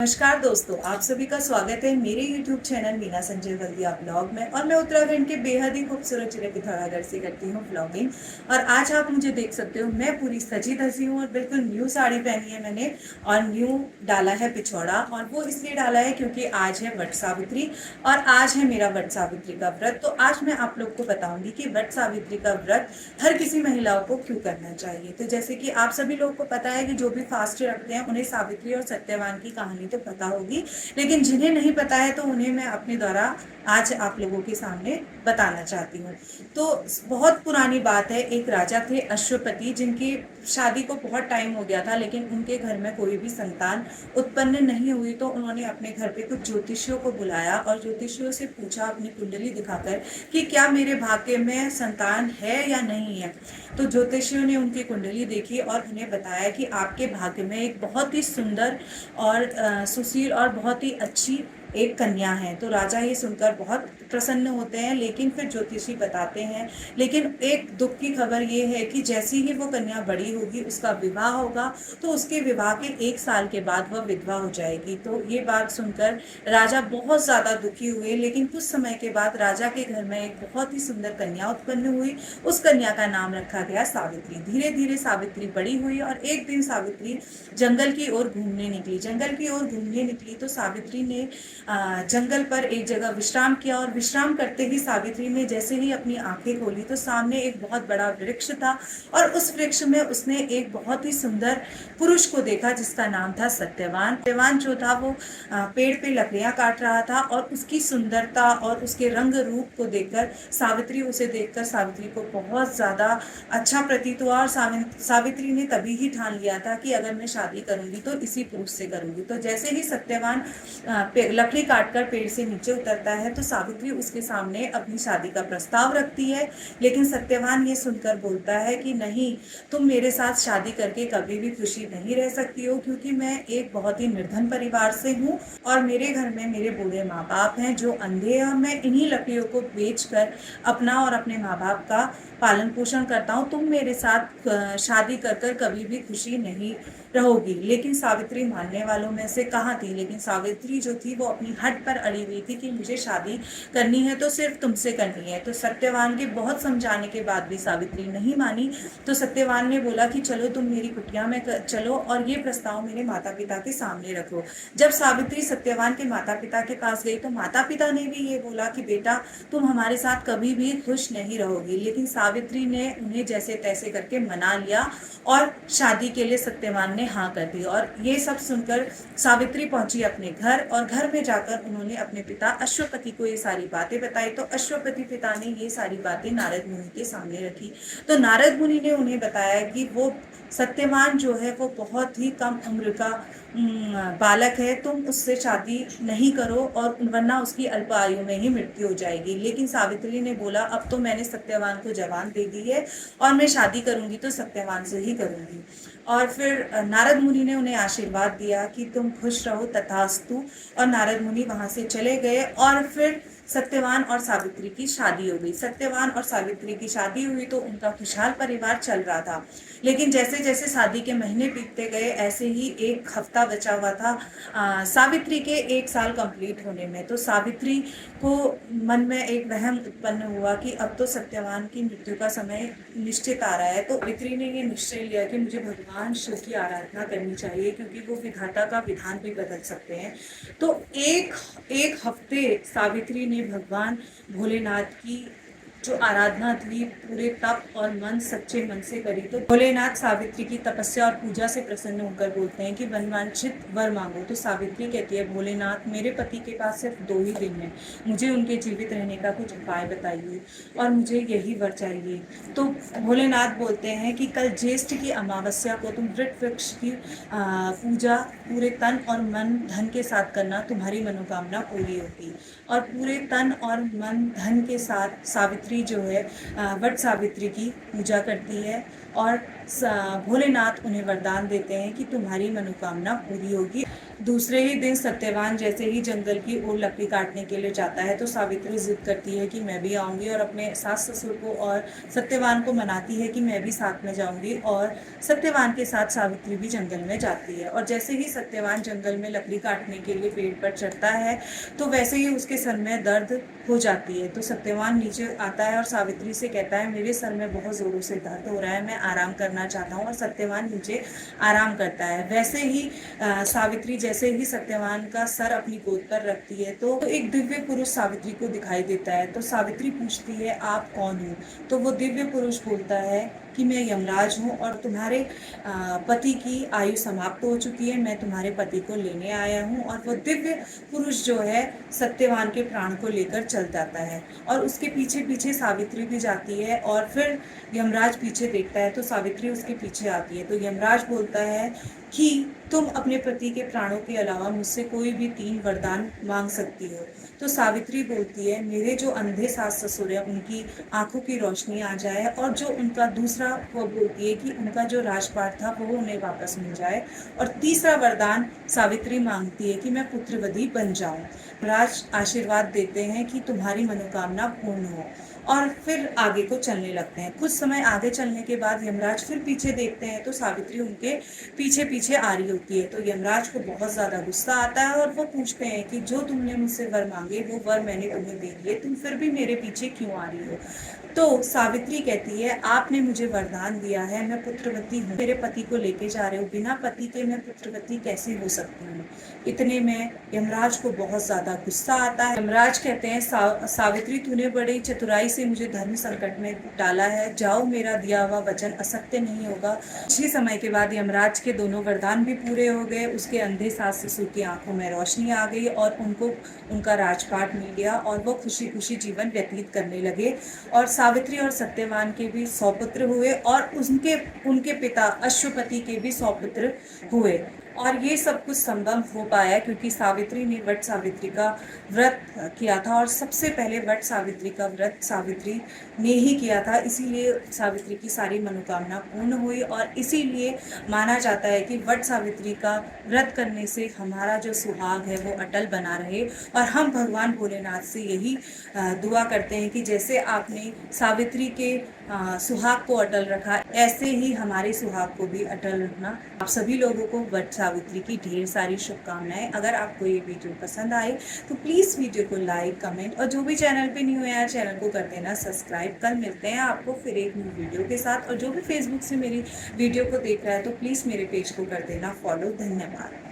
नमस्कार दोस्तों, आप सभी का स्वागत है मेरे YouTube चैनल मीना संजय बल्दिया ब्लॉग में। और मैं उत्तराखंड के बेहद ही खूबसूरत जिले पिथौरागढ़ से करती हूँ ब्लॉगिंग। और आज आप मुझे देख सकते हो, मैं पूरी सजी धजी हूँ और बिल्कुल न्यू साड़ी पहनी है मैंने। और न्यू डाला है पिछौड़ा, और वो इसलिए डाला है क्योंकि आज है वट सावित्री और आज है मेरा वट सावित्री का व्रत। तो आज मैं आप लोग को बताऊंगी कि वट सावित्री का व्रत हर किसी महिलाओं को क्यों करना चाहिए। तो जैसे कि आप सभी लोगों को पता है कि जो भी फास्ट रखते हैं उन्हें सावित्री और सत्यवान की कहानी तो पता होगी, लेकिन जिन्हें नहीं पता है तो उन्हें मैं अपने द्वारा आज आप लोगों के सामने बताना चाहती हूँ। तो बहुत पुरानी बात है, एक राजा थे अश्वपति, जिनकी शादी को बहुत टाइम हो गया था, लेकिन उनके घर में कोई भी संतान उत्पन्न नहीं हुई। तो उन्होंने अपने घर पे कुछ ज्योतिषियों को बुलाया और ज्योतिषियों से पूछा अपनी कुंडली दिखाकर कि क्या मेरे भाग्य में संतान है या नहीं है। तो ज्योतिषियों ने उनकी कुंडली देखी और उन्हें बताया कि आपके भाग्य में एक बहुत ही सुंदर और सुशील और बहुत ही अच्छी एक कन्या है। तो राजा ये सुनकर बहुत प्रसन्न होते हैं, लेकिन फिर ज्योतिषी बताते हैं, लेकिन एक दुख की खबर ये है कि जैसे ही वो कन्या बड़ी होगी, उसका विवाह होगा, तो उसके विवाह के 1 साल के बाद वह विधवा हो जाएगी। तो ये बात सुनकर राजा बहुत ज़्यादा दुखी हुए, लेकिन कुछ समय के बाद राजा के घर में एक बहुत ही सुंदर कन्या उत्पन्न हुई। उस कन्या का नाम रखा गया सावित्री। धीरे धीरे सावित्री बड़ी हुई और एक दिन सावित्री जंगल की ओर घूमने निकली। जंगल की ओर घूमने निकली तो सावित्री ने जंगल पर एक जगह विश्राम किया, और विश्राम करते ही सावित्री ने जैसे ही अपनी आंखें खोली तो सामने एक बहुत बड़ा वृक्ष था, और उस वृक्ष में उसने एक बहुत ही सुंदर पुरुष को देखा जिसका नाम था सत्यवान। सत्यवान जो था वो पेड़ पे लकड़ियां काट रहा था, और उसकी सुंदरता और उसके रंग रूप को देखकर उसे देखकर सावित्री को बहुत ज्यादा अच्छा प्रतीत हुआ। और सावित्री ने तभी ही ठान लिया था कि अगर मैं शादी करूंगी तो इसी पुरुष से करूंगी। तो जैसे ही सत्यवान लकड़ी काटकर पेड़ से नीचे उतरता है तो सावित्री उसके सामने अपनी शादी का प्रस्ताव रखती है, लेकिन सत्यवान ये सुनकर बोलता है कि नहीं, तुम मेरे साथ शादी करके कभी भी खुशी नहीं रह सकती हो, क्योंकि मैं एक बहुत ही निर्धन परिवार से हूँ और मेरे घर में मेरे बूढ़े माँ बाप हैं जो अंधे हैं, और मैं इन्हीं लकड़ियों को बेचकर अपना और अपने माँ बाप का पालन पोषण करता हूँ। तुम मेरे साथ शादी कर कर कभी भी खुशी नहीं रहोगी। लेकिन सावित्री मानने वालों में से कहाँ थी, लेकिन सावित्री जो थी वो अपनी हट पर अड़ी हुई थी कि मुझे शादी करनी है तो सिर्फ तुमसे करनी है। तो सत्यवान के बहुत समझाने के बाद भी सावित्री नहीं मानी। तो सत्यवान ने बोला कि चलो तुम मेरी कुटिया में चलो और ये प्रस्ताव मेरे माता पिता के सामने रखो। जब सावित्री सत्यवान के माता पिता के पास गई तो माता पिता ने भी ये बोला कि बेटा, तुम हमारे साथ कभी भी खुश नहीं रहोगी। लेकिन सावित्री ने उन्हें जैसे तैसे करके मना लिया और शादी के लिए सत्यवान ने हाँ कर दी। और ये सब सुनकर सावित्री पहुंची अपने घर, और घर में जाकर उन्होंने अपने पिता अश्वपति को ये सारी बातें बताई। तो अश्वपति पिता ने ये सारी बातें नारद मुनि के सामने रखी। तो नारद मुनि ने उन्हें बताया कि वो सत्यवान जो है वो बहुत ही कम उम्र का बालक है, तुम उससे शादी नहीं करो और वरना उसकी अल्प आयु में ही मृत्यु हो जाएगी। लेकिन सावित्री ने बोला, अब तो मैंने सत्यवान को जवान दे दी है और मैं शादी करूंगी तो सत्यवान से ही करूंगी। और फिर नारद मुनि ने उन्हें आशीर्वाद दिया कि तुम खुश रहो, तथास्तु। और नारद मुनि वहां से चले गए, और फिर सत्यवान और सावित्री की शादी हो गई। सत्यवान और सावित्री की शादी हुई तो उनका खुशहाल परिवार चल रहा था। लेकिन जैसे जैसे शादी के महीने बीतते गए, ऐसे ही एक हफ्ता बचा हुआ था सावित्री के 1 साल कंप्लीट होने में। तो सावित्री को मन में एक वहम उत्पन्न हुआ कि अब तो सत्यवान की मृत्यु का समय निश्चित आ रहा है। तो सावित्री ने ये निश्चय लिया कि मुझे भगवान शिव की आराधना करनी चाहिए, क्योंकि वो विधाता का विधान भी बदल सकते हैं। तो एक हफ्ते सावित्री ने भगवान भोलेनाथ की जो आराधना थी पूरे तप और मन सच्चे मन से करी। तो भोलेनाथ सावित्री की तपस्या और पूजा से प्रसन्न होकर बोलते हैं कि मनवांछित वर मांगो। तो सावित्री कहती है, भोलेनाथ, मेरे पति के पास सिर्फ 2 ही दिन है, मुझे उनके जीवित रहने का कुछ उपाय बताइए और मुझे यही वर चाहिए। तो भोलेनाथ बोलते हैं कि कल ज्येष्ठ की अमावस्या को तुम वृक्ष वृक्ष की पूजा पूरे तन और मन धन के साथ करना, तुम्हारी मनोकामना पूरी होगी। और पूरे तन और मन धन के साथ सावित्री जो है वट सावित्री की पूजा करती है। और भोलेनाथ उन्हें वरदान देते हैं कि तुम्हारी मनोकामना पूरी होगी। दूसरे ही दिन सत्यवान जैसे ही जंगल की ओर लकड़ी काटने के लिए जाता है तो सावित्री जिद करती है कि मैं भी आऊँगी और अपने सास ससुर को और सत्यवान को मनाती है कि मैं भी साथ में जाऊँगी। और सत्यवान के साथ सावित्री भी जंगल में जाती है और जैसे ही सत्यवान जंगल में लकड़ी काटने के लिए पेड़ पर चढ़ता है तो वैसे ही उसके सर में दर्द हो जाती है। तो सत्यवान नीचे आता है और सावित्री से कहता है मेरे सर में बहुत ज़ोरों से दर्द हो रहा है, मैं आराम करना चाहता हूँ। और सत्यवान नीचे आराम करता है। वैसे ही सावित्री जैसे ही सत्यवान का सर अपनी गोद पर रखती है तो एक दिव्य पुरुष सावित्री को दिखाई देता है। तो सावित्री पूछती है आप कौन हो? तो वो दिव्य पुरुष बोलता है कि मैं यमराज हूँ और तुम्हारे पति की आयु समाप्त हो चुकी है, मैं तुम्हारे पति को लेने आया हूँ। और वो दिव्य पुरुष जो है सत्यवान के प्राण को लेकर चल जाता है और उसके पीछे पीछे सावित्री भी जाती है। और फिर यमराज पीछे देखता है तो सावित्री उसके पीछे आती है। तो यमराज बोलता है कि तुम अपने पति के प्राणों के अलावा मुझसे कोई भी 3 वरदान मांग सकती हो। तो सावित्री बोलती है मेरे जो अंधे सास ससुर है उनकी आंखों की रोशनी आ जाए और जो उनका दूसरा, वो बोलती है कि उनका जो राजपाट था वो उन्हें वापस मिल जाए। और तीसरा वरदान सावित्री मांगती है कि मैं पुत्रवधी बन जाऊं। राज आशीर्वाद देते हैं कि तुम्हारी मनोकामना पूर्ण हो और फिर आगे को चलने लगते हैं। कुछ समय आगे चलने के बाद यमराज फिर पीछे देखते हैं तो सावित्री उनके पीछे पीछे आ रही होती है। तो यमराज को बहुत ज़्यादा गुस्सा आता है और वो पूछते हैं कि जो तुमने मुझसे वर मांगे वो वर मैंने तुम्हें दे दिए, तुम फिर भी मेरे पीछे क्यों आ रही हो? तो सावित्री कहती है आपने मुझे वरदान दिया है, मैं पुत्रवती हूँ, मेरे पति को लेके जा रहे हो, बिना पति के मैं पुत्रवती कैसे हो सकती हूँ? इतने में यमराज को बहुत ज्यादा गुस्सा आता है। यमराज कहते हैं सावित्री तूने बड़ी चतुराई से मुझे धर्म संकट में डाला है, जाओ मेरा दिया हुआ वचन असत्य नहीं होगा। कुछ ही समय के बाद यमराज के दोनों वरदान भी पूरे हो गए, उसके अंधे सास ससुर की आंखों में रोशनी आ गई और उनको उनका राजपाट मिल गया और वो खुशी खुशी जीवन व्यतीत करने लगे। और सावित्री और सत्यवान के भी 100 पुत्र हुए और उनके पिता अश्वपति के भी 100 पुत्र हुए। और ये सब कुछ संभव हो पाया क्योंकि सावित्री ने वट सावित्री का व्रत किया था और सबसे पहले वट सावित्री का व्रत सावित्री ने ही किया था, इसीलिए सावित्री की सारी मनोकामना पूर्ण हुई। और इसीलिए माना जाता है कि वट सावित्री का व्रत करने से हमारा जो सुहाग है वो अटल बना रहे। और हम भगवान भोलेनाथ से यही दुआ करते हैं कि जैसे आपने सावित्री के सुहाग को अटल रखा, ऐसे ही हमारे सुहाग को भी अटल रखना। आप सभी लोगों को वट सावित्री की ढेर सारी शुभकामनाएं। अगर आपको ये वीडियो पसंद आए तो प्लीज़ वीडियो को लाइक, कमेंट और जो भी चैनल पे न्यू है चैनल को कर देना सब्सक्राइब। कल मिलते हैं आपको फिर एक न्यू वीडियो के साथ। और जो भी फेसबुक से मेरी वीडियो को देख रहा है तो प्लीज़ मेरे पेज को कर देना फॉलो। धन्यवाद।